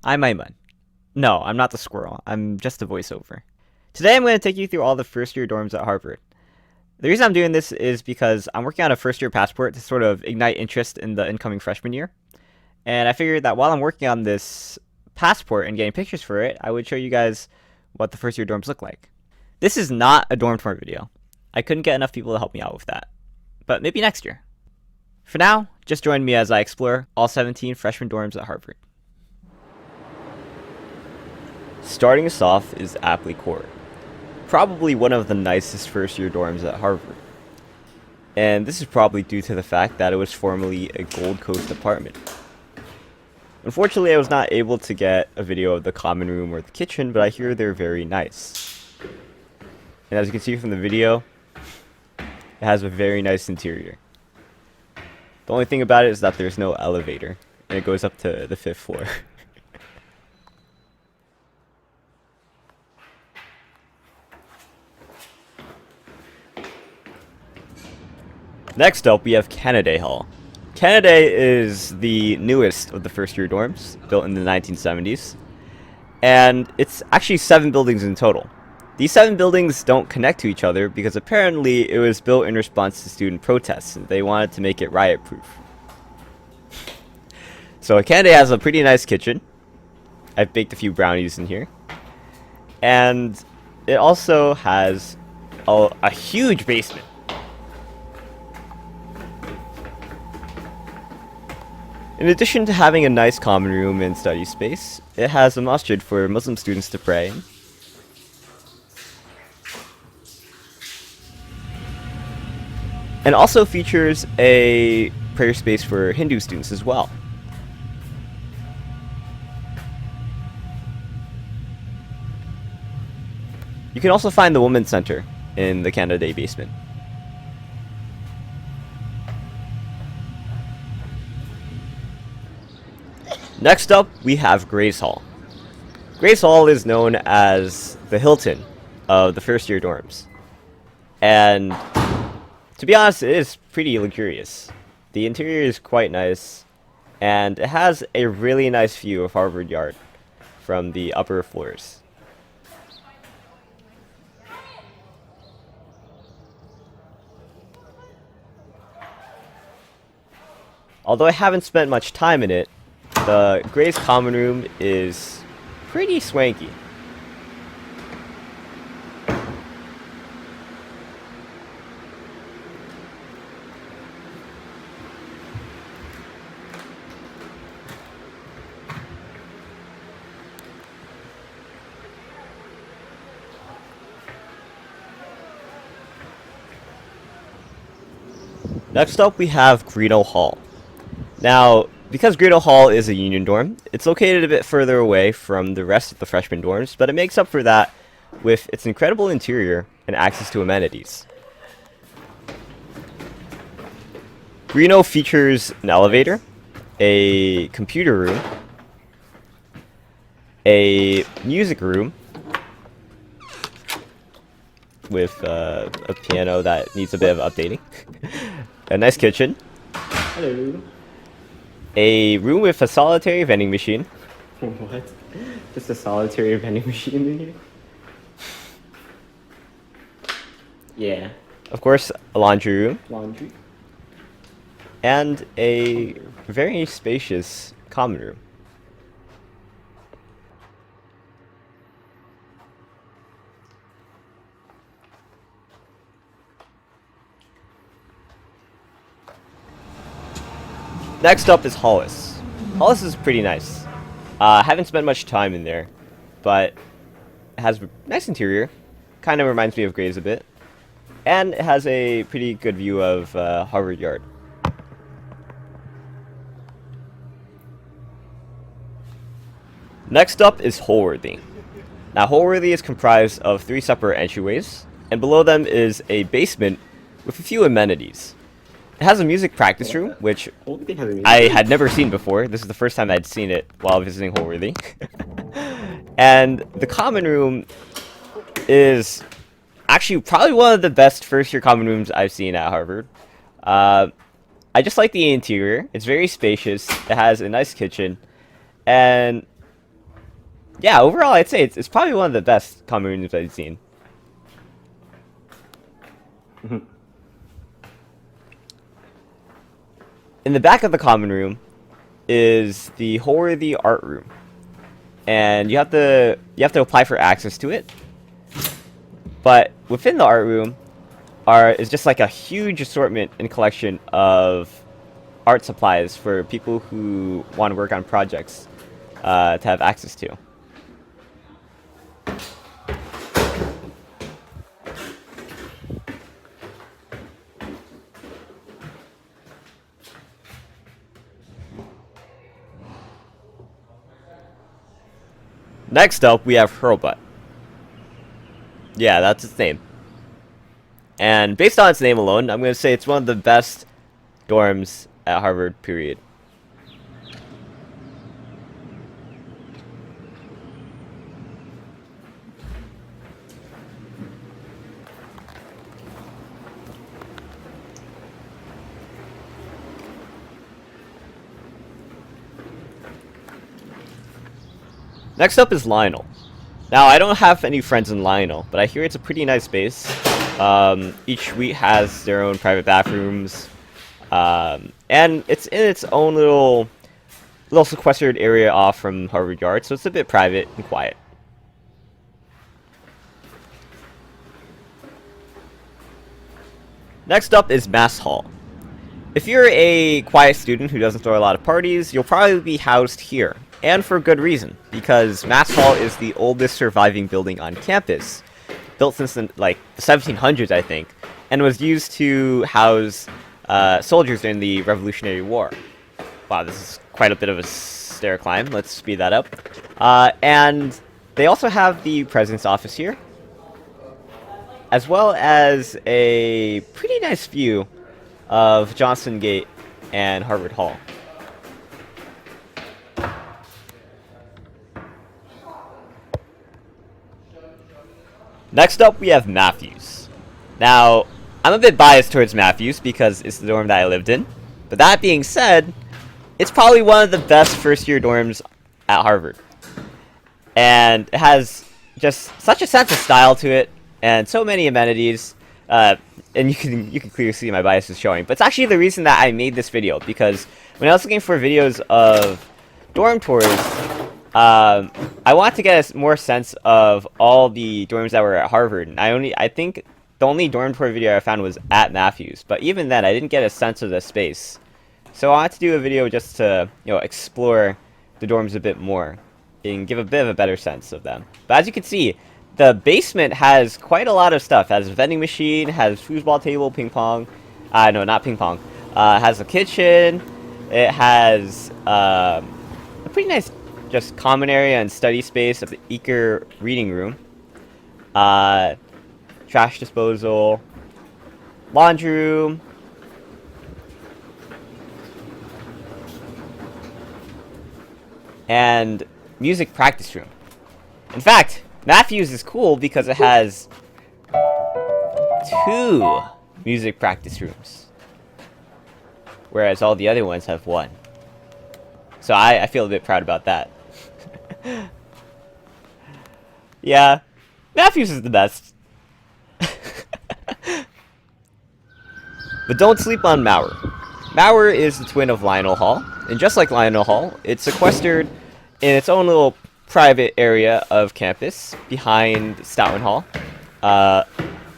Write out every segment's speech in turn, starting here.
I'm Ayman. No, I'm not the squirrel. I'm just a voiceover. Today I'm going to take you through all the first year dorms at Harvard. The reason I'm doing this is because I'm working on a first year passport to sort of ignite interest in the incoming freshman year. And I figured that while I'm working on this passport and getting pictures for it, I would show you guys what the first year dorms look like. This is not a dorm tour video. I couldn't get enough people to help me out with that. But maybe next year. For now, just join me as I explore all 17 freshman dorms at Harvard. Starting us off is Apley Court, probably one of the nicest first year dorms at Harvard. And this is probably due to the fact that it was formerly a Gold Coast apartment. Unfortunately, I was not able to get a video of the common room or the kitchen, but I hear they're very nice. And as you can see from the video, it has a very nice interior. The only thing about it is that there's no elevator, and it goes up to the 5th floor. Next up, we have Canaday Hall. Canaday is the newest of the first year dorms, built in the 1970s. And it's actually 7 buildings in total. These 7 buildings don't connect to each other because apparently it was built in response to student protests, and they wanted to make it riot-proof. So Canaday has a pretty nice kitchen. I've baked a few brownies in here. And it also has a huge basement. In addition to having a nice common room and study space, it has a masjid for Muslim students to pray in. And also features a prayer space for Hindu students as well. You can also find the Women's Center in the Canaday basement. Next up, we have Grace Hall. Grace Hall is known as the Hilton of the first year dorms. And to be honest, it is pretty luxurious. The interior is quite nice, and it has a really nice view of Harvard Yard from the upper floors. Although I haven't spent much time in it, the Grace common room is pretty swanky. Next up, we have Greenough Hall. Now, because Greenough Hall is a union dorm, it's located a bit further away from the rest of the freshman dorms, but it makes up for that with its incredible interior and access to amenities. Greenough features an elevator, a computer room, a music room with a piano that needs a bit of updating, a nice kitchen. Hello. A room with a solitary vending machine. What? Just a solitary vending machine in here? Yeah. Of course, a laundry room. Laundry. And a very spacious common room. Next up is Hollis. Hollis is pretty nice. Haven't spent much time in there, but it has a nice interior. Kind of reminds me of Gray's a bit. And it has a pretty good view of Harvard Yard. Next up is Holworthy. Now, Holworthy is comprised of 3 separate entryways, and below them is a basement with a few amenities. It has a music practice room, which I had never seen before. This is the first time I'd seen it while visiting Holworthy. And the common room is actually probably one of the best first-year common rooms I've seen at Harvard. I just like the interior. It's very spacious. It has a nice kitchen. And Yeah, overall, I'd say it's probably one of the best common rooms I've seen. In the back of the common room is the Holworthy art room, and you have to apply for access to it. But within the art room is just like a huge assortment and collection of art supplies for people who want to work on projects to have access to. Next up, we have Hurlbut. Yeah, that's its name. And based on its name alone, I'm going to say it's one of the best dorms at Harvard, period. Next up is Lionel. Now, I don't have any friends in Lionel, but I hear it's a pretty nice space. Each suite has their own private bathrooms, and it's in its own little sequestered area off from Harvard Yard, so it's a bit private and quiet. Next up is Mass Hall. If you're a quiet student who doesn't throw a lot of parties, you'll probably be housed here. And for good reason, because Mass Hall is the oldest surviving building on campus, built since the 1700s, I think, and was used to house soldiers during the Revolutionary War. Wow, this is quite a bit of a stair climb. Let's speed that up. And they also have the president's office here, as well as a pretty nice view of Johnson Gate and Harvard Hall. Next up, we have Matthews. Now, I'm a bit biased towards Matthews because it's the dorm that I lived in. But that being said, it's probably one of the best first-year dorms at Harvard. And it has just such a sense of style to it, and so many amenities. And you can clearly see my bias is showing. But it's actually the reason that I made this video, because when I was looking for videos of dorm tours, I want to get a more sense of all the dorms that were at Harvard. And I think the only dorm tour video I found was at Matthews, but even then I didn't get a sense of the space. So I wanted to do a video just to, explore the dorms a bit more and give a bit of a better sense of them. But as you can see, the basement has quite a lot of stuff. It has a vending machine, has foosball table, ping pong. No, not ping pong. Has a kitchen. It has a pretty nice just common area and study space of the Eaker reading room. Trash disposal. Laundry room. And music practice room. In fact, Matthews is cool because it has 2 music practice rooms, whereas all the other ones have 1. So I feel a bit proud about that. Yeah, Matthews is the best. But don't sleep on Mower. Mower is the twin of Lionel Hall, and just like Lionel Hall, it's sequestered in its own little private area of campus behind Stoughton Hall.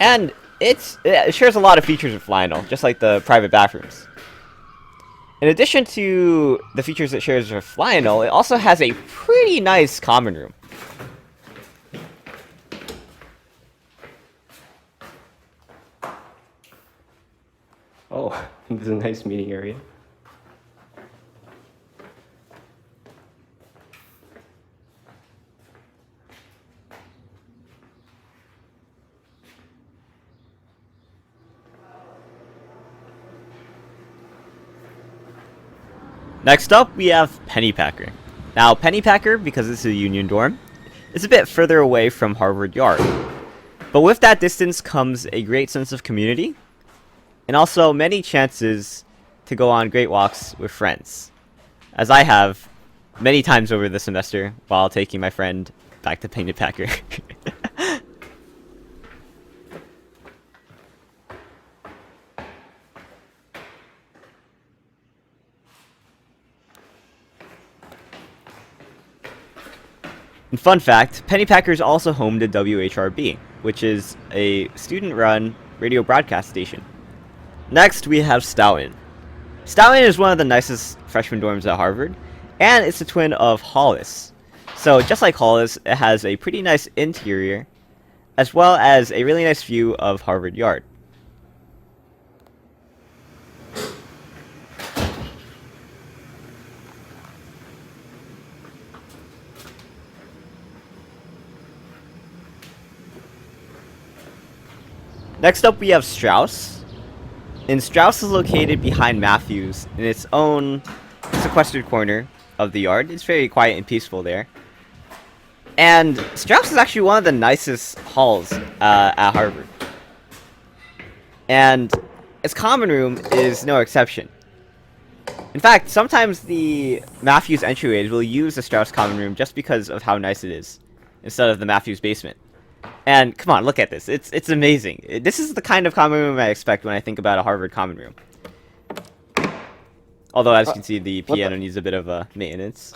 And it shares a lot of features with Lionel, just like the private bathrooms. In addition to the features it shares with Lionel, it also has a pretty nice common room. Oh, this is a nice meeting area. Next up, we have Pennypacker. Now, Pennypacker, because this is a union dorm, is a bit further away from Harvard Yard. But with that distance comes a great sense of community, and also many chances to go on great walks with friends, as I have many times over the semester while taking my friend back to Pennypacker. And fun fact, Pennypacker is also home to WHRB, which is a student-run radio broadcast station. Next, we have Stoughton. Stoughton is one of the nicest freshman dorms at Harvard, and it's the twin of Hollis. So just like Hollis, it has a pretty nice interior, as well as a really nice view of Harvard Yard. Next up, we have Straus. And Straus is located behind Matthews in its own sequestered corner of the yard. It's very quiet and peaceful there. And Straus is actually one of the nicest halls at Harvard. And its common room is no exception. In fact, sometimes the Matthews entryways will use the Straus common room just because of how nice it is, instead of the Matthews basement. And come on, look at this. It's amazing. This is the kind of common room I expect when I think about a Harvard common room. Although, as you can see, the piano needs a bit of maintenance.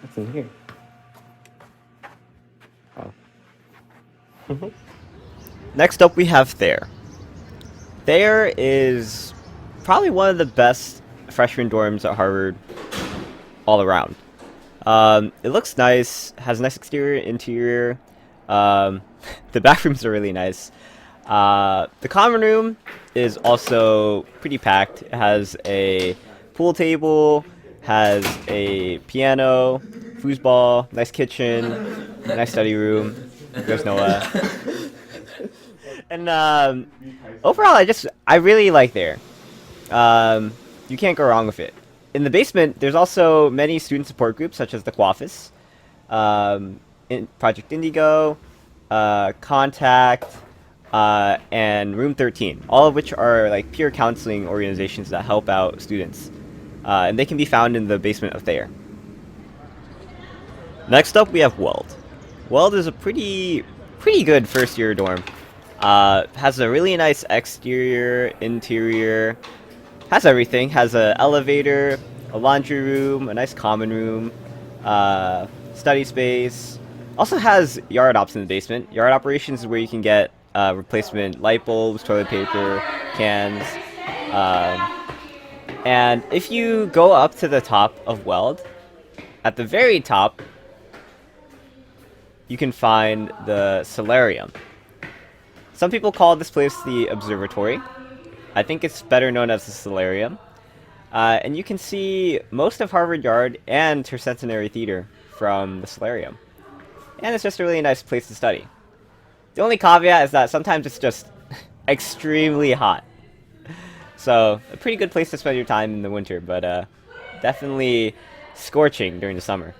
What's in here? Oh. Next up, we have Thayer. Thayer is probably one of the best freshman dorms at Harvard all around. It looks nice, has a nice exterior, interior. The bathrooms are really nice. The common room is also pretty packed. It has a pool table, has a piano, foosball, nice kitchen, nice study room. There's Noah. And overall, I really like there. You can't go wrong with it. In the basement, there's also many student support groups, such as the Quaffis, Project Indigo, Contact, and Room 13, all of which are like peer counseling organizations that help out students. And they can be found in the basement of Thayer. Next up, we have Weld. Weld is a pretty good first-year dorm. Has a really nice exterior, interior, has everything. Has an elevator, a laundry room, a nice common room, study space. Also has yard ops in the basement. Yard operations is where you can get replacement light bulbs, toilet paper, cans. And if you go up to the top of Weld, at the very top, you can find the solarium. Some people call this place the observatory. I think it's better known as the solarium. And you can see most of Harvard Yard and her Centenary Theater from the solarium. And it's just a really nice place to study. The only caveat is that sometimes it's just extremely hot. So, a pretty good place to spend your time in the winter, but definitely scorching during the summer.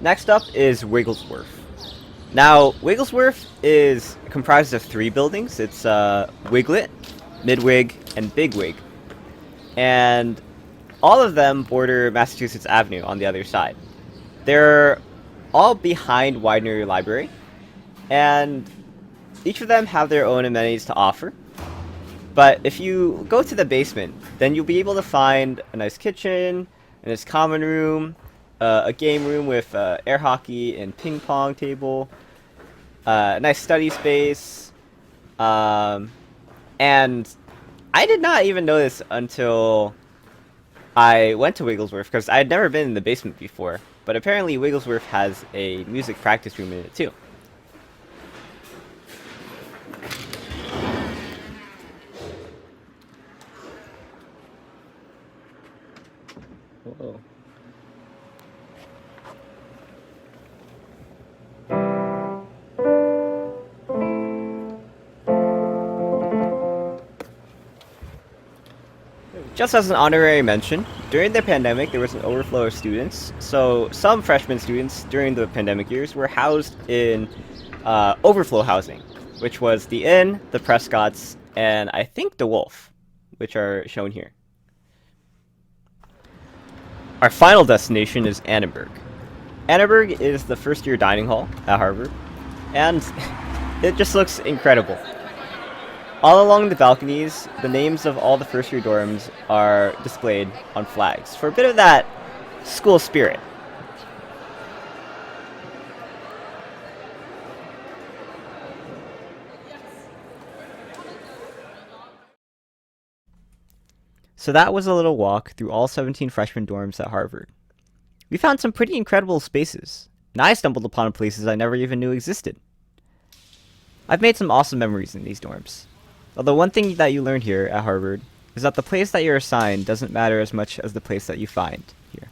Next up is Wigglesworth. Now, Wigglesworth is comprised of 3 buildings. It's Wiglet, Midwig, and Bigwig. And all of them border Massachusetts Avenue on the other side. They're all behind Widener Library, and each of them have their own amenities to offer. But if you go to the basement, then you'll be able to find a nice kitchen, a nice common room, a game room with air hockey and ping pong table, a nice study space, and I did not even know this until I went to Wigglesworth, because I had never been in the basement before, but apparently Wigglesworth has a music practice room in it too. Whoa. Just as an honorary mention, during the pandemic there was an overflow of students, so some freshman students during the pandemic years were housed in overflow housing, which was the Inn, the Prescotts, and I think DeWolfe, which are shown here. Our final destination is Annenberg. Annenberg is the first-year dining hall at Harvard, and it just looks incredible. All along the balconies, the names of all the first-year dorms are displayed on flags for a bit of that school spirit. So that was a little walk through all 17 freshman dorms at Harvard. We found some pretty incredible spaces, and I stumbled upon places I never even knew existed. I've made some awesome memories in these dorms. Although one thing that you learn here at Harvard is that the place that you're assigned doesn't matter as much as the place that you find here.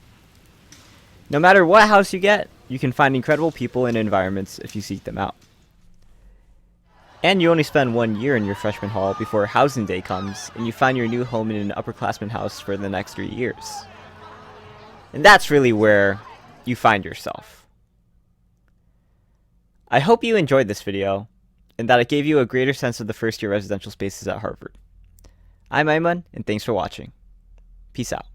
No matter what house you get, you can find incredible people and environments if you seek them out. And you only spend 1 year in your freshman hall before housing day comes and you find your new home in an upperclassman house for the next 3 years. And that's really where you find yourself. I hope you enjoyed this video, and that it gave you a greater sense of the first-year residential spaces at Harvard. I'm Ayman, and thanks for watching. Peace out.